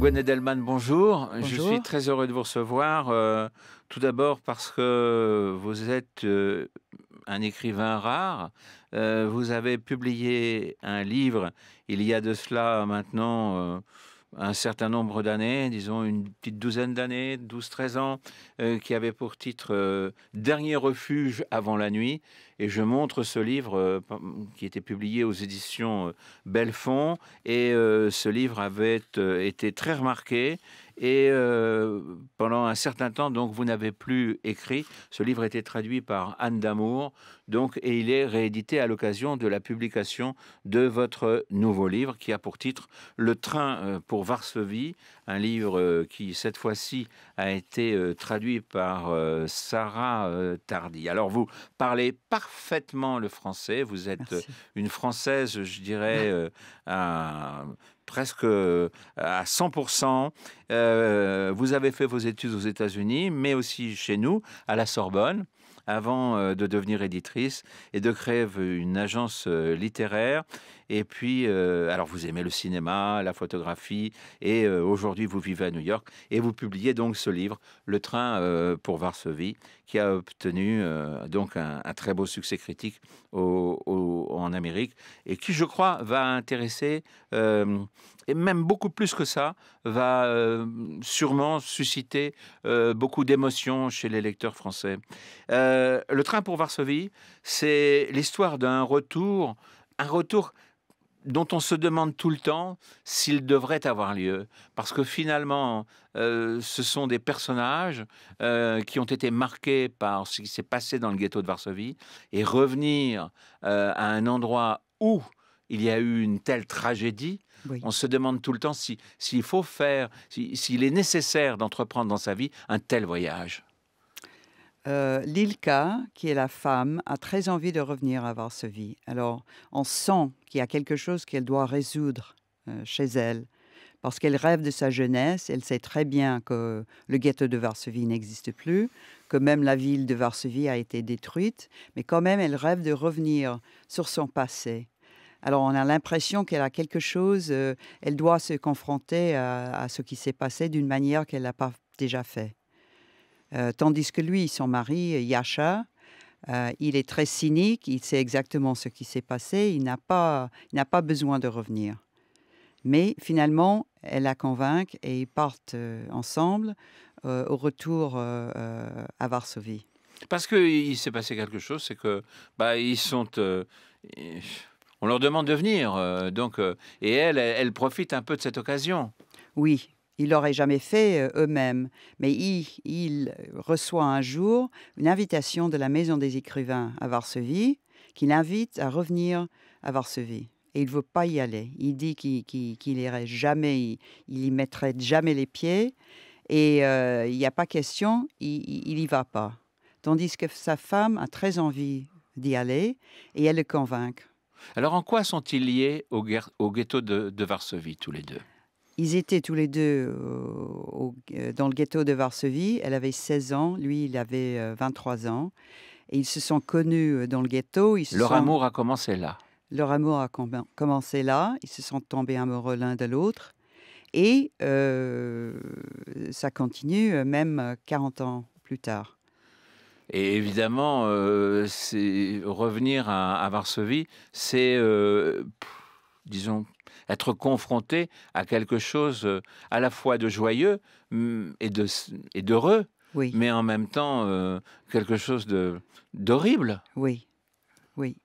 Gwen Edelman, bonjour. Je suis Bonjour. très heureux de vous recevoir. Tout d'abord parce que vous êtes un écrivain rare. Vous avez publié un livre il y a de cela maintenant un certain nombre d'années, disons une petite douzaine d'années, 12, 13 ans, qui avait pour titre Dernier refuge avant la nuit. Et je montre ce livre qui était publié aux éditions Belfond. Et ce livre avait été très remarqué. Et pendant un certain temps, donc, vous n'avez plus écrit. Ce livre a été traduit par Anne Damour, donc, et il est réédité à l'occasion de la publication de votre nouveau livre qui a pour titre Le train pour Varsovie, un livre qui, cette fois-ci, a été traduit par Sarah Tardy. Alors, vous parlez parfaitement le français. Vous êtes Merci. une Française, je dirais, à presque à 100%. Vous avez fait vos études aux États-Unis, mais aussi chez nous, à la Sorbonne, avant de devenir éditrice et de créer une agence littéraire. Et puis, alors vous aimez le cinéma, la photographie, et aujourd'hui vous vivez à New York, et vous publiez donc ce livre, Le train pour Varsovie, qui a obtenu donc un très beau succès critique en Amérique, et qui, je crois, va intéresser, et même beaucoup plus que ça, va sûrement susciter beaucoup d'émotions chez les lecteurs français. Le train pour Varsovie, c'est l'histoire un retour dont on se demande tout le temps s'il devrait avoir lieu. Parce que finalement, ce sont des personnages qui ont été marqués par ce qui s'est passé dans le ghetto de Varsovie, et revenir à un endroit où il y a eu une telle tragédie. Oui. On se demande tout le temps s'il faut faire, s'il est nécessaire d'entreprendre dans sa vie un tel voyage. Lilka, qui est la femme, a très envie de revenir à Varsovie. Alors, on sent qu'il y a quelque chose qu'elle doit résoudre chez elle, parce qu'elle rêve de sa jeunesse. Elle sait très bien que le ghetto de Varsovie n'existe plus, que même la ville de Varsovie a été détruite, mais quand même, elle rêve de revenir sur son passé. Alors, on a l'impression qu'elle a quelque chose, elle doit se confronter à ce qui s'est passé d'une manière qu'elle n'a pas déjà fait. Tandis que lui, son mari, Yasha, il est très cynique, il sait exactement ce qui s'est passé, il n'a pas besoin de revenir. Mais finalement, elle la convainc et ils partent ensemble au retour à Varsovie. Parce qu'il s'est passé quelque chose, c'est que bah, ils sont, on leur demande de venir, et elle profite un peu de cette occasion. Oui, ils l'auraient jamais fait eux-mêmes, mais il reçoit un jour une invitation de la Maison des écrivains à Varsovie, qui l'invite à revenir à Varsovie. Et il ne veut pas y aller. Il dit qu'il irait jamais, il y mettrait jamais les pieds. Et il n'y a pas question, il y va pas. Tandis que sa femme a très envie d'y aller et elle le convainc. Alors en quoi sont-ils liés au ghetto de Varsovie, tous les deux? Ils étaient tous les 2 dans le ghetto de Varsovie. Elle avait 16 ans, lui il avait 23 ans et ils se sont connus dans le ghetto. Leur amour a commencé là. Leur amour a commencé là, ils se sont tombés amoureux l'un de l'autre et ça continue même 40 ans plus tard. Et évidemment, c'est revenir à Varsovie, c'est, disons, être confronté à quelque chose, à la fois de joyeux, et d'heureux, Oui, mais en même temps, quelque chose d'horrible. oui, oui.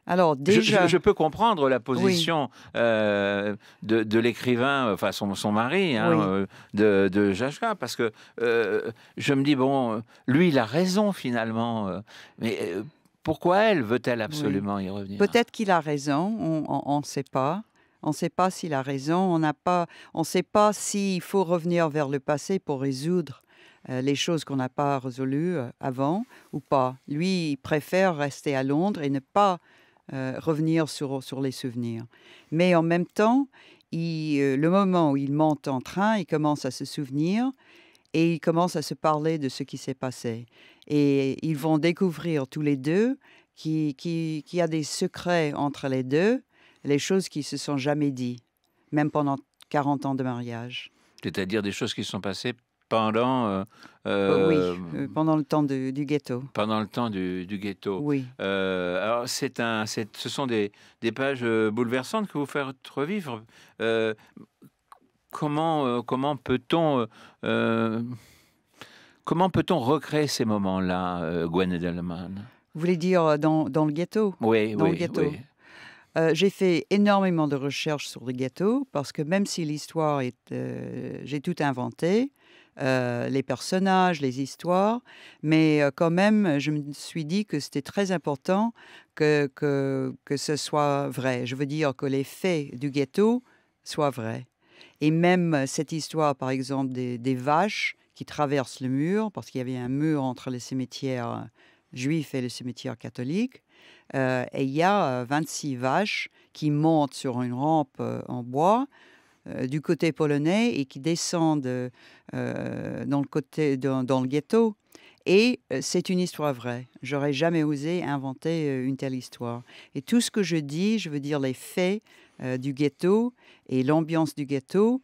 Alors Je je déjà je peux comprendre la oui, position, de l'écrivain, enfin son mari, hein, oui. de Jaja, parce que, je me dis: «Bon, lui, il a raison finalement, mais, pourquoi elle veut-elle Oui. absolument y revenir?» Peut-être qu'il a raison, on ne sait pas. On ne sait pas s'il a raison, on ne sait pas s'il faut revenir vers le passé pour résoudre, les choses qu'on n'a pas résolues, avant ou pas. Lui, il préfère rester à Londres et ne pas, revenir sur les souvenirs. Mais en même temps, le moment où il monte en train, il commence à se souvenir et ils commencent à se parler de ce qui s'est passé et ils vont découvrir tous les 2 qu'il y a des secrets entre les 2, les choses qui se sont jamais dit, même pendant 40 ans de mariage. C'est-à-dire des choses qui se sont passées pendant, Oui, heu, pendant le temps du ghetto. pendant le temps du ghetto. Oui. Alors ce sont des pages, bouleversantes que vous faites revivre. Heu, comment peut-on, comment peut-on recréer ces moments-là, Gwen Edelman? Vous voulez dire, dans le ghetto? Oui, Dans le oui, ghetto? oui. J'ai fait énormément de recherches sur le ghetto parce que même si l'histoire est, j'ai tout inventé, les personnages, les histoires, mais quand même, je me suis dit que c'était très important que ce soit vrai. Je veux dire que les faits du ghetto soient vrais et même cette histoire, par exemple, des vaches qui traversent le mur, parce qu'il y avait un mur entre les cimetières juifs et le cimetière catholique. Et il y a, 26 vaches qui montent sur une rampe, en bois, du côté polonais et qui descendent, dans le ghetto et c'est une histoire vraie. J'aurais jamais osé inventer, une telle histoire et tout ce que je dis, je veux dire les faits, du ghetto et l'ambiance du ghetto,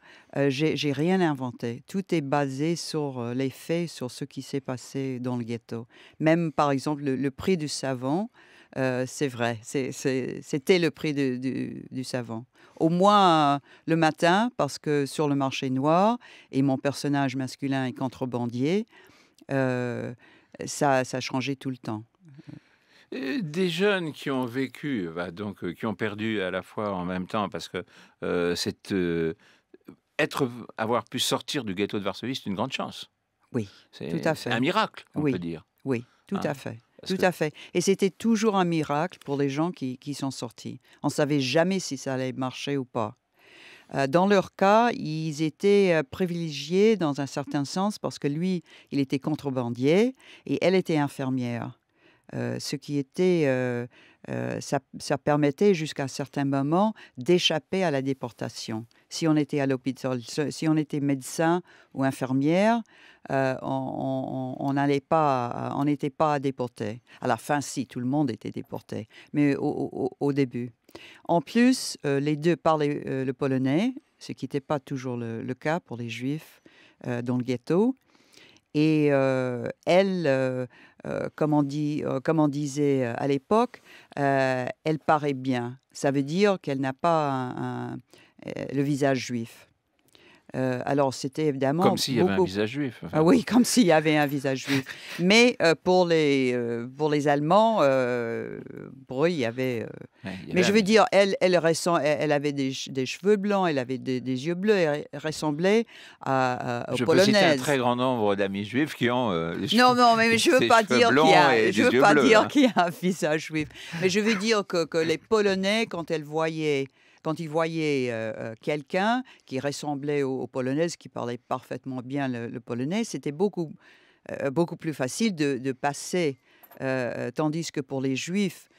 j'ai rien inventé. Tout est basé sur, les faits, sur ce qui s'est passé dans le ghetto. Même par exemple le prix du savon, c'est vrai, c'était le prix du savon. Au moins, le matin, parce que sur le marché noir et mon personnage masculin est contrebandier, heu, ça changeait tout le temps. Des jeunes qui ont vécu, bah, donc qui ont perdu à la fois en même temps parce que, cette, avoir pu sortir du ghetto de Varsovie, c'est une grande chance. Oui, tout à C'est un fait. miracle, on peut Oui, dire, oui, tout hein? à fait, Parce tout que à fait et c'était toujours un miracle pour les gens qui sont sortis. On savait jamais si ça allait marcher ou pas. Dans leur cas, ils étaient, privilégiés dans un certain sens parce que lui, il était contrebandier et elle était infirmière. Ce qui était, ça permettait jusqu'à un certain moment d'échapper à la déportation. Si on était à l'hôpital, si on était médecin ou infirmière, on n'allait pas, on n'était pas déporté. À la fin, si, tout le monde était déporté, mais au début. En plus, les 2 parlaient, le polonais, ce qui n'était pas toujours le cas pour les juifs, dans le ghetto et elle, comme on disait, à l'époque, elle paraît bien. Ça veut dire qu'elle n'a pas le visage juif. Alors c'était comme évidemment s'il y avait un beaucoup. visage juif, Ah enfin. oui, comme s'il y avait un visage juif. Mais pour les Allemands, pour eux, il y avait, Ouais, il y mais avait je un veux dire, elle avait des cheveux blancs, elle avait des yeux bleus, elle ressemblait aux je peux citer un Polonaises. très grand nombre d'amis juifs qui ont, des Non, cheveux non, mais je veux des pas cheveux dire qu'il y blonds a et je des veux yeux pas bleus, dire hein. qu'il y a un visage juif, mais je veux dire que les Polonais, quand ils voyaient, quelqu'un qui ressemblait aux Polonaises, qui parlait parfaitement bien le polonais, c'était beaucoup plus facile de passer, tandis que pour les juifs,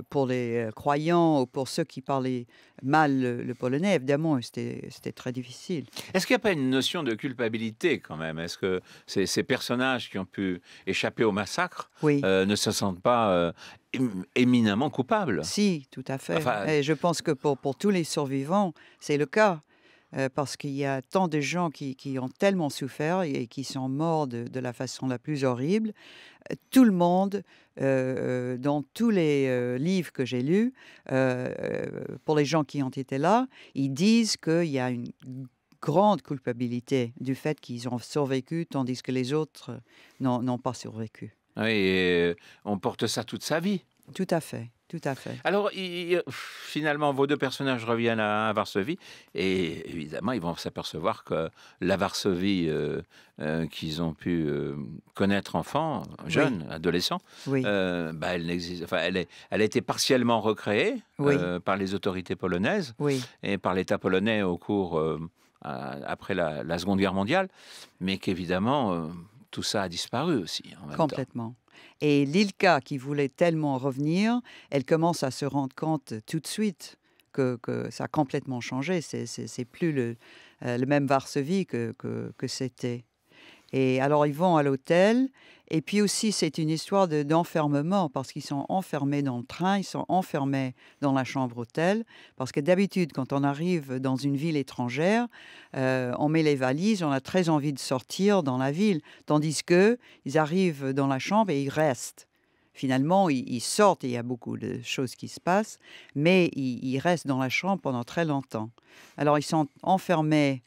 pour les, croyants ou pour ceux qui parlaient mal le polonais, évidemment, c'était très difficile. Est-ce qu'il n'y a pas une notion de culpabilité quand même? Est-ce que ces personnages qui ont pu échapper au massacre, Oui. ne se sentent pas, éminemment coupables? Si, tout à fait Enfin, et je pense que pour tous les survivants, c'est le cas, parce qu'il y a tant de gens qui ont tellement souffert et qui sont morts de la façon la plus horrible. Tout le monde, dans tous les, livres que j'ai lus, pour les gens qui ont été là, ils disent qu'il y a une grande culpabilité du fait qu'ils ont survécu tandis que les autres n'ont pas survécu. oui et on porte ça toute sa vie. Tout à fait, tout à fait. Alors, finalement, vos 2 personnages reviennent à Varsovie et évidemment, ils vont s'apercevoir que la Varsovie, qu'ils ont pu, connaître enfant, Oui, jeunes, adolescents, oui, bah, enfin, elle a été partiellement recréée, oui, par les autorités polonaises oui. et par l'État polonais au cours, après la Seconde Guerre mondiale, mais qu'évidemment, tout ça a disparu aussi en même temps. Complètement et Lilka qui voulait tellement revenir, elle commence à se rendre compte tout de suite que ça a complètement changé. C'est plus le même Varsovie que c'était Et alors ils vont à l'hôtel et puis aussi c'est une histoire d'enfermement parce qu'ils sont enfermés dans le train, ils sont enfermés dans la chambre hôtel parce que d'habitude quand on arrive dans une ville étrangère, on met les valises, on a très envie de sortir dans la ville. Tandis qu'eux, ils arrivent dans la chambre et ils restent. Finalement, ils sortent et il y a beaucoup de choses qui se passent, mais ils restent dans la chambre pendant très longtemps. Alors ils sont enfermés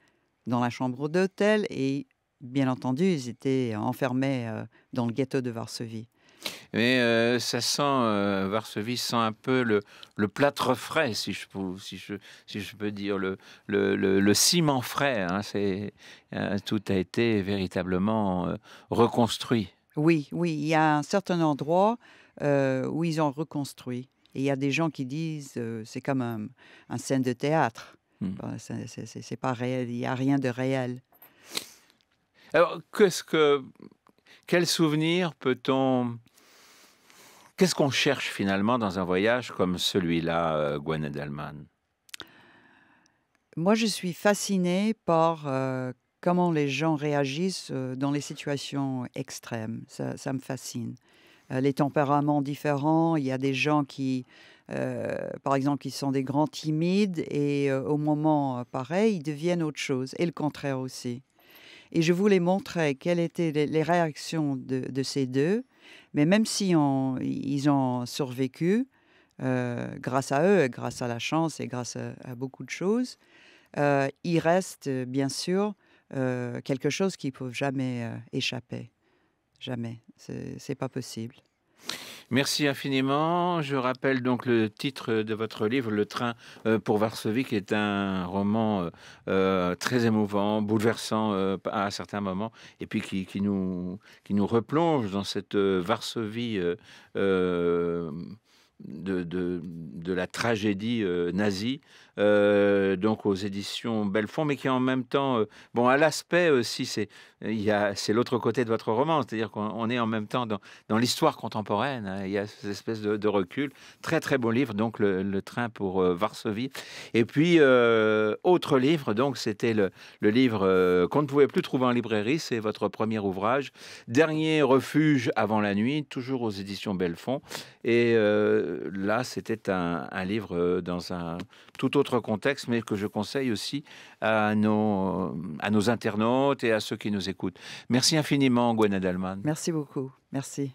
dans la chambre d'hôtel et bien entendu, ils étaient enfermés, dans le ghetto de Varsovie. Mais ça sent, Varsovie sent un peu le plâtre frais, si je peux dire, le ciment frais, hein. Tout a été véritablement, reconstruit. Oui, oui, il y a un certain endroit, où ils ont reconstruit et il y a des gens qui disent, c'est comme un scène de théâtre. Mmh. C'est pas réel, il y a rien de réel. Alors quel souvenir peut-on qu'est-ce qu'on cherche finalement dans un voyage comme celui-là, Gwen Edelman? Moi, je suis fascinée par, comment les gens réagissent, dans les situations extrêmes. Ça me fascine. Les tempéraments différents, il y a des gens qui, par exemple, qui sont des grands timides et au moment, pareil, ils deviennent autre chose et le contraire aussi. Et je voulais montrer quelles étaient les réactions de ces 2, mais même si ils ont survécu, grâce à eux, grâce à la chance et grâce à beaucoup de choses, il reste, bien sûr, quelque chose qu'ils peuvent jamais, échapper. Jamais. C'est pas possible. Merci infiniment. Je rappelle donc le titre de votre livre, Le train pour Varsovie, qui est un roman très émouvant, bouleversant à certains moments, et puis qui nous replonge dans cette Varsovie de la tragédie nazie, donc aux éditions Belfond, mais qui en même temps, bon, à l'aspect aussi, c'est l'autre côté de votre roman, c'est-à-dire qu'on est en même temps dans l'histoire contemporaine, hein. Il y a cette espèce de recul. Très, très beau livre, donc le train pour Varsovie. Et puis, autre livre, donc c'était le livre qu'on ne pouvait plus trouver en librairie, c'est votre premier ouvrage, Dernier refuge avant la nuit, toujours aux éditions Belfond. Et là, c'était un livre dans un tout autre contexte, mais que je conseille aussi à nos internautes et à ceux qui nous écoutent. Merci infiniment, Gwen Edelman. Merci beaucoup. Merci.